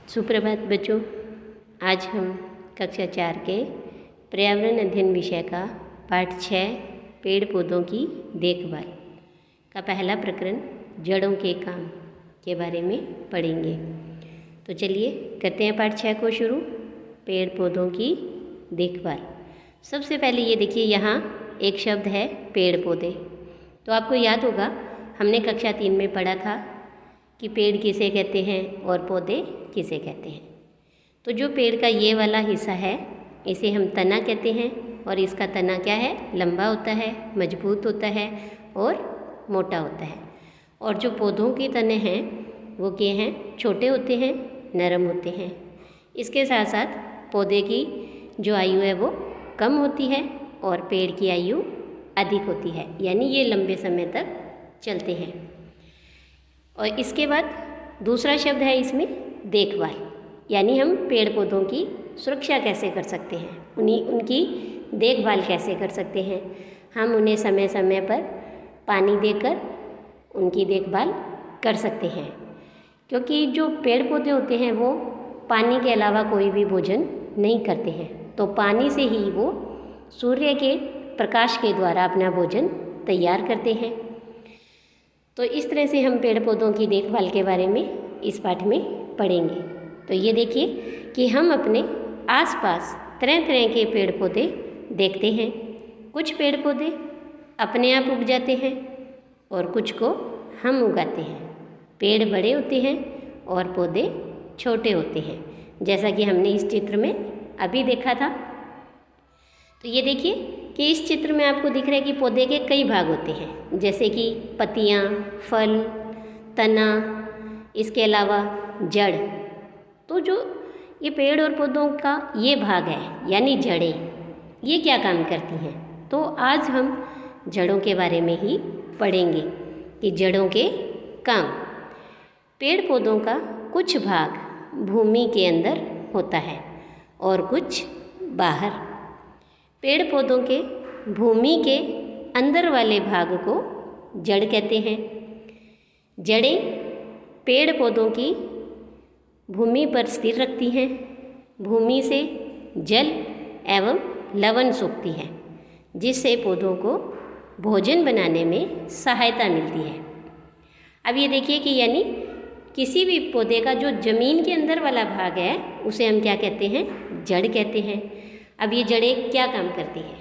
सुप्रभात बच्चों। आज हम कक्षा 4 के पर्यावरण अध्ययन विषय का पाठ 6 पेड़ पौधों की देखभाल का पहला प्रकरण जड़ों के काम के बारे में पढ़ेंगे। तो चलिए करते हैं पाठ 6 को शुरू। पेड़ पौधों की देखभाल। सबसे पहले ये देखिए, यहाँ एक शब्द है पेड़ पौधे। तो आपको याद होगा हमने कक्षा 3 में पढ़ा था कि पेड़ किसे कहते हैं और पौधे किसे कहते हैं। तो जो पेड़ का ये वाला हिस्सा है इसे हम तना कहते हैं, और इसका तना क्या है, लंबा होता है, मजबूत होता है और मोटा होता है। और जो पौधों के तने हैं वो क्या हैं, छोटे होते हैं, नरम होते हैं। इसके साथ साथ पौधे की जो आयु है वो कम होती है और पेड़ की आयु अधिक होती है, यानी ये लंबे समय तक चलते हैं। और इसके बाद दूसरा शब्द है इसमें देखभाल, यानी हम पेड़ पौधों की सुरक्षा कैसे कर सकते हैं, उनकी देखभाल कैसे कर सकते हैं। हम उन्हें समय समय पर पानी देकर उनकी देखभाल कर सकते हैं, क्योंकि जो पेड़ पौधे होते हैं वो पानी के अलावा कोई भी भोजन नहीं करते हैं। तो पानी से ही वो सूर्य के प्रकाश के द्वारा अपना भोजन तैयार करते हैं। तो इस तरह से हम पेड़ पौधों की देखभाल के बारे में इस पाठ में पढ़ेंगे। तो ये देखिए कि हम अपने आसपास तरह तरह के पेड़ पौधे देखते हैं। कुछ पेड़ पौधे अपने आप उग जाते हैं और कुछ को हम उगाते हैं। पेड़ बड़े होते हैं और पौधे छोटे होते हैं, जैसा कि हमने इस चित्र में अभी देखा था। तो ये देखिए कि इस चित्र में आपको दिख रहा है कि पौधे के कई भाग होते हैं, जैसे कि पत्तियाँ, फल, तना, इसके अलावा जड़। तो जो ये पेड़ और पौधों का ये भाग है, यानी जड़ें, ये क्या काम करती हैं। तो आज हम जड़ों के बारे में ही पढ़ेंगे कि जड़ों के काम। पेड़ पौधों का कुछ भाग भूमि के अंदर होता है और कुछ बाहर। पेड़ पौधों के भूमि के अंदर वाले भाग को जड़ कहते हैं। जड़ें पेड़ पौधों की भूमि पर स्थिर रखती हैं। भूमि से जल एवं लवण सोखती है, जिससे पौधों को भोजन बनाने में सहायता मिलती है। अब ये देखिए कि यानी किसी भी पौधे का जो ज़मीन के अंदर वाला भाग है उसे हम क्या कहते हैं, जड़ कहते हैं। अब ये जड़ें क्या काम करती है,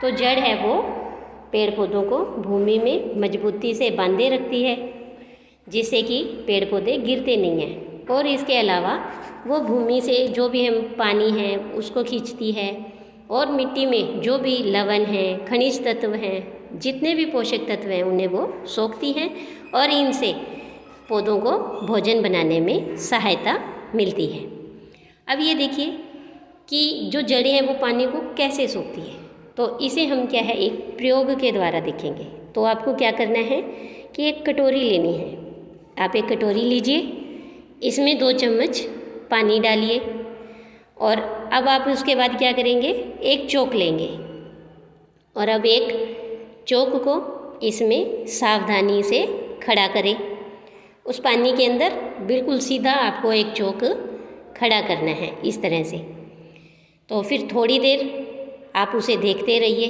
तो जड़ है वो पेड़ पौधों को भूमि में मजबूती से बांधे रखती है, जिससे कि पेड़ पौधे गिरते नहीं हैं। और इसके अलावा वो भूमि से जो भी हम पानी है उसको खींचती है, और मिट्टी में जो भी लवण है, खनिज तत्व हैं, जितने भी पोषक तत्व हैं उन्हें वो सोखती हैं, और इनसे पौधों को भोजन बनाने में सहायता मिलती है। अब ये देखिए कि जो जड़ें हैं वो पानी को कैसे सोखती है। तो इसे हम क्या है, एक प्रयोग के द्वारा देखेंगे। तो आपको क्या करना है कि एक कटोरी लेनी है। आप एक कटोरी लीजिए, इसमें 2 चम्मच पानी डालिए, और अब आप उसके बाद क्या करेंगे, एक चौक लेंगे, और अब एक चौक को इसमें सावधानी से खड़ा करें। उस पानी के अंदर बिल्कुल सीधा आपको एक चौक खड़ा करना है, इस तरह से। तो फिर थोड़ी देर आप उसे देखते रहिए।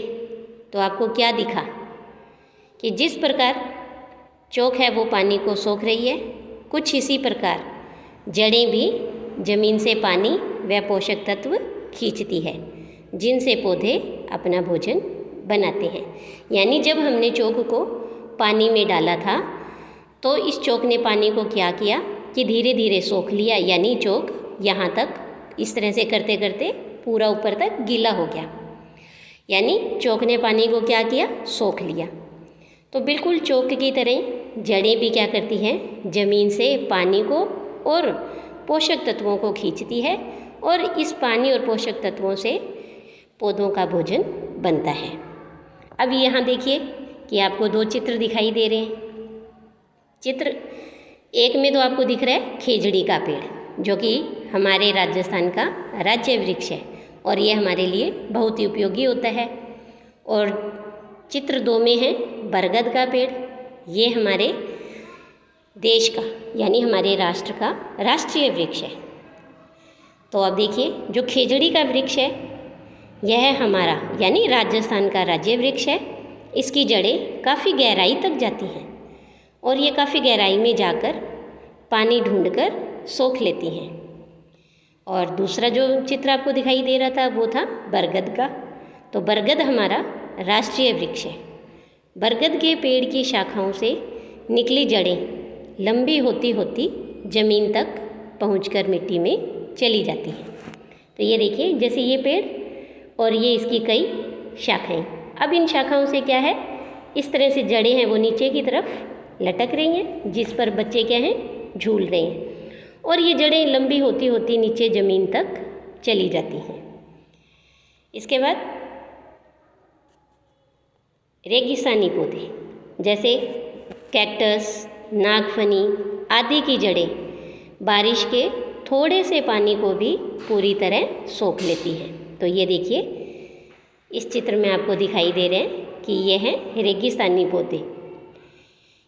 तो आपको क्या दिखा कि जिस प्रकार चौक है वो पानी को सोख रही है, कुछ इसी प्रकार जड़ें भी ज़मीन से पानी व पोषक तत्व खींचती है, जिनसे पौधे अपना भोजन बनाते हैं। यानी जब हमने चौक को पानी में डाला था तो इस चौक ने पानी को क्या किया कि धीरे धीरे सोख लिया, यानी चौक यहाँ तक इस तरह से करते करते पूरा ऊपर तक गीला हो गया, यानी चौक ने पानी को क्या किया, सोख लिया। तो बिल्कुल चौक की तरह जड़ें भी क्या करती हैं, ज़मीन से पानी को और पोषक तत्वों को खींचती है, और इस पानी और पोषक तत्वों से पौधों का भोजन बनता है। अब यहाँ देखिए कि आपको 2 चित्र दिखाई दे रहे हैं। चित्र एक में तो आपको दिख रहा है खेजड़ी का पेड़, जो कि हमारे राजस्थान का राज्य वृक्ष है, और ये हमारे लिए बहुत ही उपयोगी होता है। और चित्र 2 में है बरगद का पेड़। ये हमारे देश का, यानी हमारे राष्ट्र का राष्ट्रीय वृक्ष है। तो अब देखिए, जो खेजड़ी का वृक्ष है यह हमारा यानी राजस्थान का राज्य वृक्ष है। इसकी जड़ें काफ़ी गहराई तक जाती हैं और ये काफ़ी गहराई में जाकर पानी ढूंढकर सोख लेती हैं। और दूसरा जो चित्र आपको दिखाई दे रहा था वो था बरगद का। तो बरगद हमारा राष्ट्रीय वृक्ष है। बरगद के पेड़ की शाखाओं से निकली जड़ें लंबी होती होती ज़मीन तक पहुंचकर मिट्टी में चली जाती हैं। तो ये देखिए, जैसे ये पेड़ और ये इसकी कई शाखाएं। अब इन शाखाओं से क्या है, इस तरह से जड़ें हैं वो नीचे की तरफ लटक रही हैं, जिस पर बच्चे क्या हैं, झूल रहे हैं। और ये जड़ें लंबी होती होती नीचे ज़मीन तक चली जाती हैं। इसके बाद रेगिस्तानी पौधे जैसे कैक्टस, नागफनी आदि की जड़ें बारिश के थोड़े से पानी को भी पूरी तरह सोख लेती हैं। तो ये देखिए, इस चित्र में आपको दिखाई दे रहे हैं कि ये हैं रेगिस्तानी पौधे।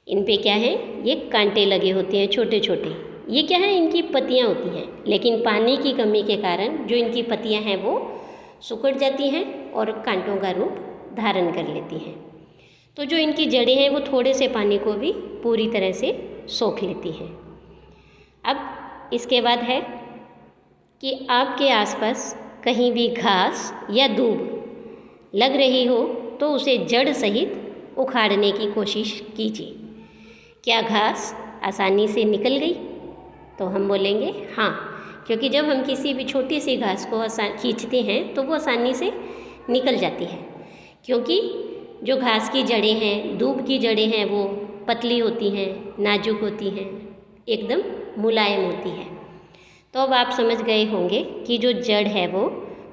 इन पे क्या है, ये कांटे लगे होते हैं छोटे छोटे। ये क्या है, इनकी पत्तियां होती हैं, लेकिन पानी की कमी के कारण जो इनकी पत्तियां हैं वो सिकुड़ जाती हैं और कांटों का रूप धारण कर लेती हैं। तो जो इनकी जड़ें हैं वो थोड़े से पानी को भी पूरी तरह से सोख लेती हैं। अब इसके बाद है कि आपके आसपास कहीं भी घास या दूब लग रही हो तो उसे जड़ सहित उखाड़ने की कोशिश कीजिए। क्या घास आसानी से निकल गई? तो हम बोलेंगे हाँ, क्योंकि जब हम किसी भी छोटी सी घास को खींचते हैं तो वो आसानी से निकल जाती है, क्योंकि जो घास की जड़ें हैं, दूब की जड़ें हैं, वो पतली होती हैं, नाजुक होती हैं, एकदम मुलायम होती है। तो अब आप समझ गए होंगे कि जो जड़ है वो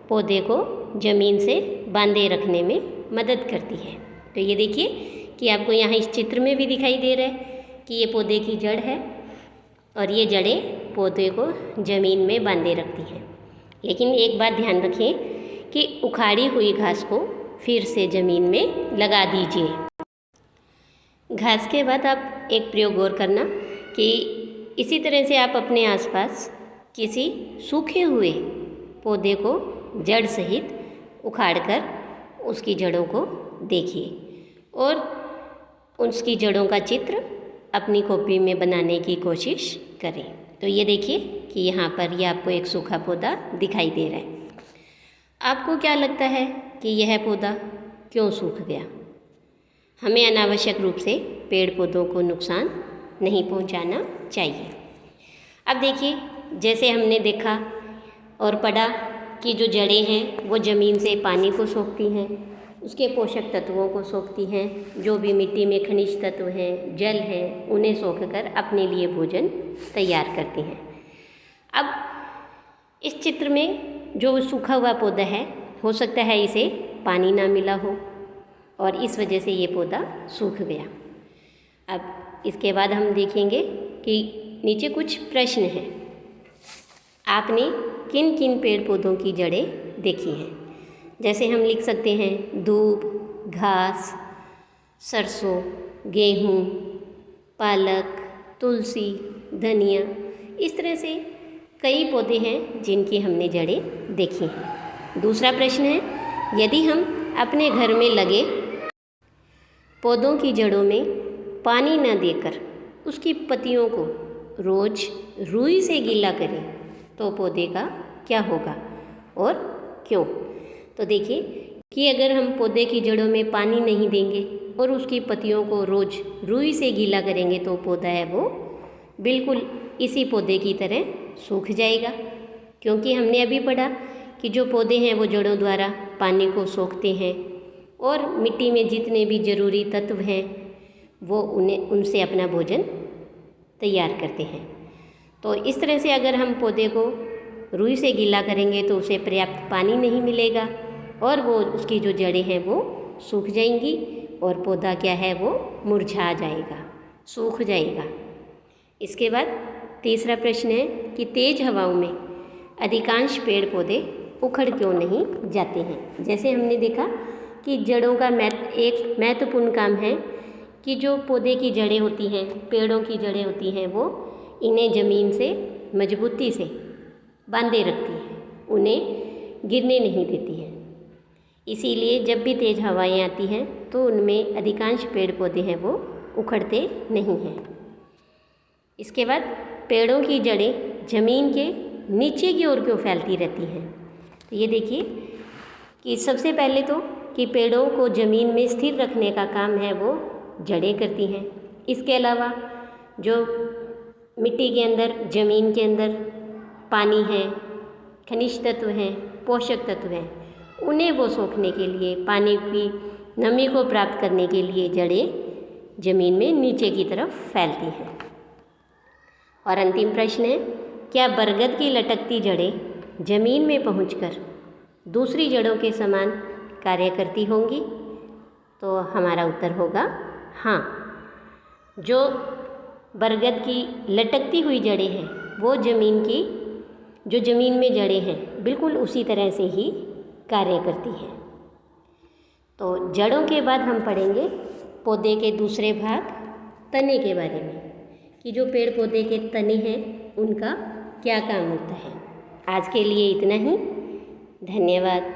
पौधे को ज़मीन से बांधे रखने में मदद करती है। तो ये देखिए कि आपको यहाँ इस चित्र में भी दिखाई दे रहा है कि ये पौधे की जड़ है और ये जड़ें पौधे को ज़मीन में बांधे रखती हैं। लेकिन एक बात ध्यान रखें कि उखाड़ी हुई घास को फिर से ज़मीन में लगा दीजिए। घास के बाद आप एक प्रयोग और करना कि इसी तरह से आप अपने आसपास किसी सूखे हुए पौधे को जड़ सहित उखाड़कर उसकी जड़ों को देखिए और उसकी जड़ों का चित्र अपनी कॉपी में बनाने की कोशिश करें। तो ये देखिए कि यहाँ पर ये आपको एक सूखा पौधा दिखाई दे रहा है। आपको क्या लगता है कि यह पौधा क्यों सूख गया? हमें अनावश्यक रूप से पेड़ पौधों को नुकसान नहीं पहुँचाना चाहिए। अब देखिए, जैसे हमने देखा और पढ़ा कि जो जड़ें हैं वो ज़मीन से पानी को सोखती हैं, उसके पोषक तत्वों को सोखती हैं, जो भी मिट्टी में खनिज तत्व हैं, जल है, उन्हें सोखकर अपने लिए भोजन तैयार करती हैं। अब इस चित्र में जो सूखा हुआ पौधा है, हो सकता है इसे पानी ना मिला हो और इस वजह से ये पौधा सूख गया। अब इसके बाद हम देखेंगे कि नीचे कुछ प्रश्न हैं। आपने किन किन पेड़ पौधों की जड़ें देखी हैं? जैसे हम लिख सकते हैं दूब, घास, सरसों, गेहूँ, पालक, तुलसी, धनिया। इस तरह से कई पौधे हैं जिनकी हमने जड़ें देखी हैं। दूसरा प्रश्न है, यदि हम अपने घर में लगे पौधों की जड़ों में पानी न देकर उसकी पत्तियों को रोज़ रुई से गीला करें तो पौधे का क्या होगा और क्यों? तो देखिए कि अगर हम पौधे की जड़ों में पानी नहीं देंगे और उसकी पत्तियों को रोज़ रुई से गीला करेंगे तो पौधा है वो बिल्कुल इसी पौधे की तरह सूख जाएगा, क्योंकि हमने अभी पढ़ा कि जो पौधे हैं वो जड़ों द्वारा पानी को सोखते हैं और मिट्टी में जितने भी ज़रूरी तत्व हैं वो उनसे अपना भोजन तैयार करते हैं। तो इस तरह से अगर हम पौधे को रुई से गीला करेंगे तो उसे पर्याप्त पानी नहीं मिलेगा और वो उसकी जो जड़ें हैं वो सूख जाएंगी और पौधा क्या है वो मुरझा जाएगा, सूख जाएगा। इसके बाद तीसरा प्रश्न है कि तेज़ हवाओं में अधिकांश पेड़ पौधे उखड़ क्यों नहीं जाते हैं? जैसे हमने देखा कि जड़ों का एक महत्वपूर्ण काम है कि जो पौधे की जड़ें होती हैं, पेड़ों की जड़ें होती हैं, वो इन्हें ज़मीन से मजबूती से बांधे रखती हैं। उन्हें गिरने नहीं देती हैं। इसीलिए जब भी तेज़ हवाएं आती हैं तो उनमें अधिकांश पेड़ पौधे हैं वो उखड़ते नहीं हैं। इसके बाद पेड़ों की जड़ें ज़मीन के नीचे की ओर क्यों फैलती रहती हैं। तो ये देखिए कि सबसे पहले तो कि पेड़ों को ज़मीन में स्थिर रखने का काम है वो जड़ें करती हैं। इसके अलावा जो मिट्टी के अंदर, ज़मीन के अंदर पानी है, खनिज तत्व हैं, पोषक तत्व हैं, उन्हें वो सोखने के लिए, पानी की नमी को प्राप्त करने के लिए जड़ें ज़मीन में नीचे की तरफ फैलती हैं। और अंतिम प्रश्न है, क्या बरगद की लटकती जड़ें ज़मीन में पहुंचकर दूसरी जड़ों के समान कार्य करती होंगी? तो हमारा उत्तर होगा हाँ। जो बरगद की लटकती हुई जड़ें हैं वो जो ज़मीन में जड़ें हैं बिल्कुल उसी तरह से ही कार्य करती हैं। तो जड़ों के बाद हम पढ़ेंगे पौधे के दूसरे भाग तने के बारे में, कि जो पेड़ पौधे के तने हैं उनका क्या काम होता है। आज के लिए इतना ही। धन्यवाद।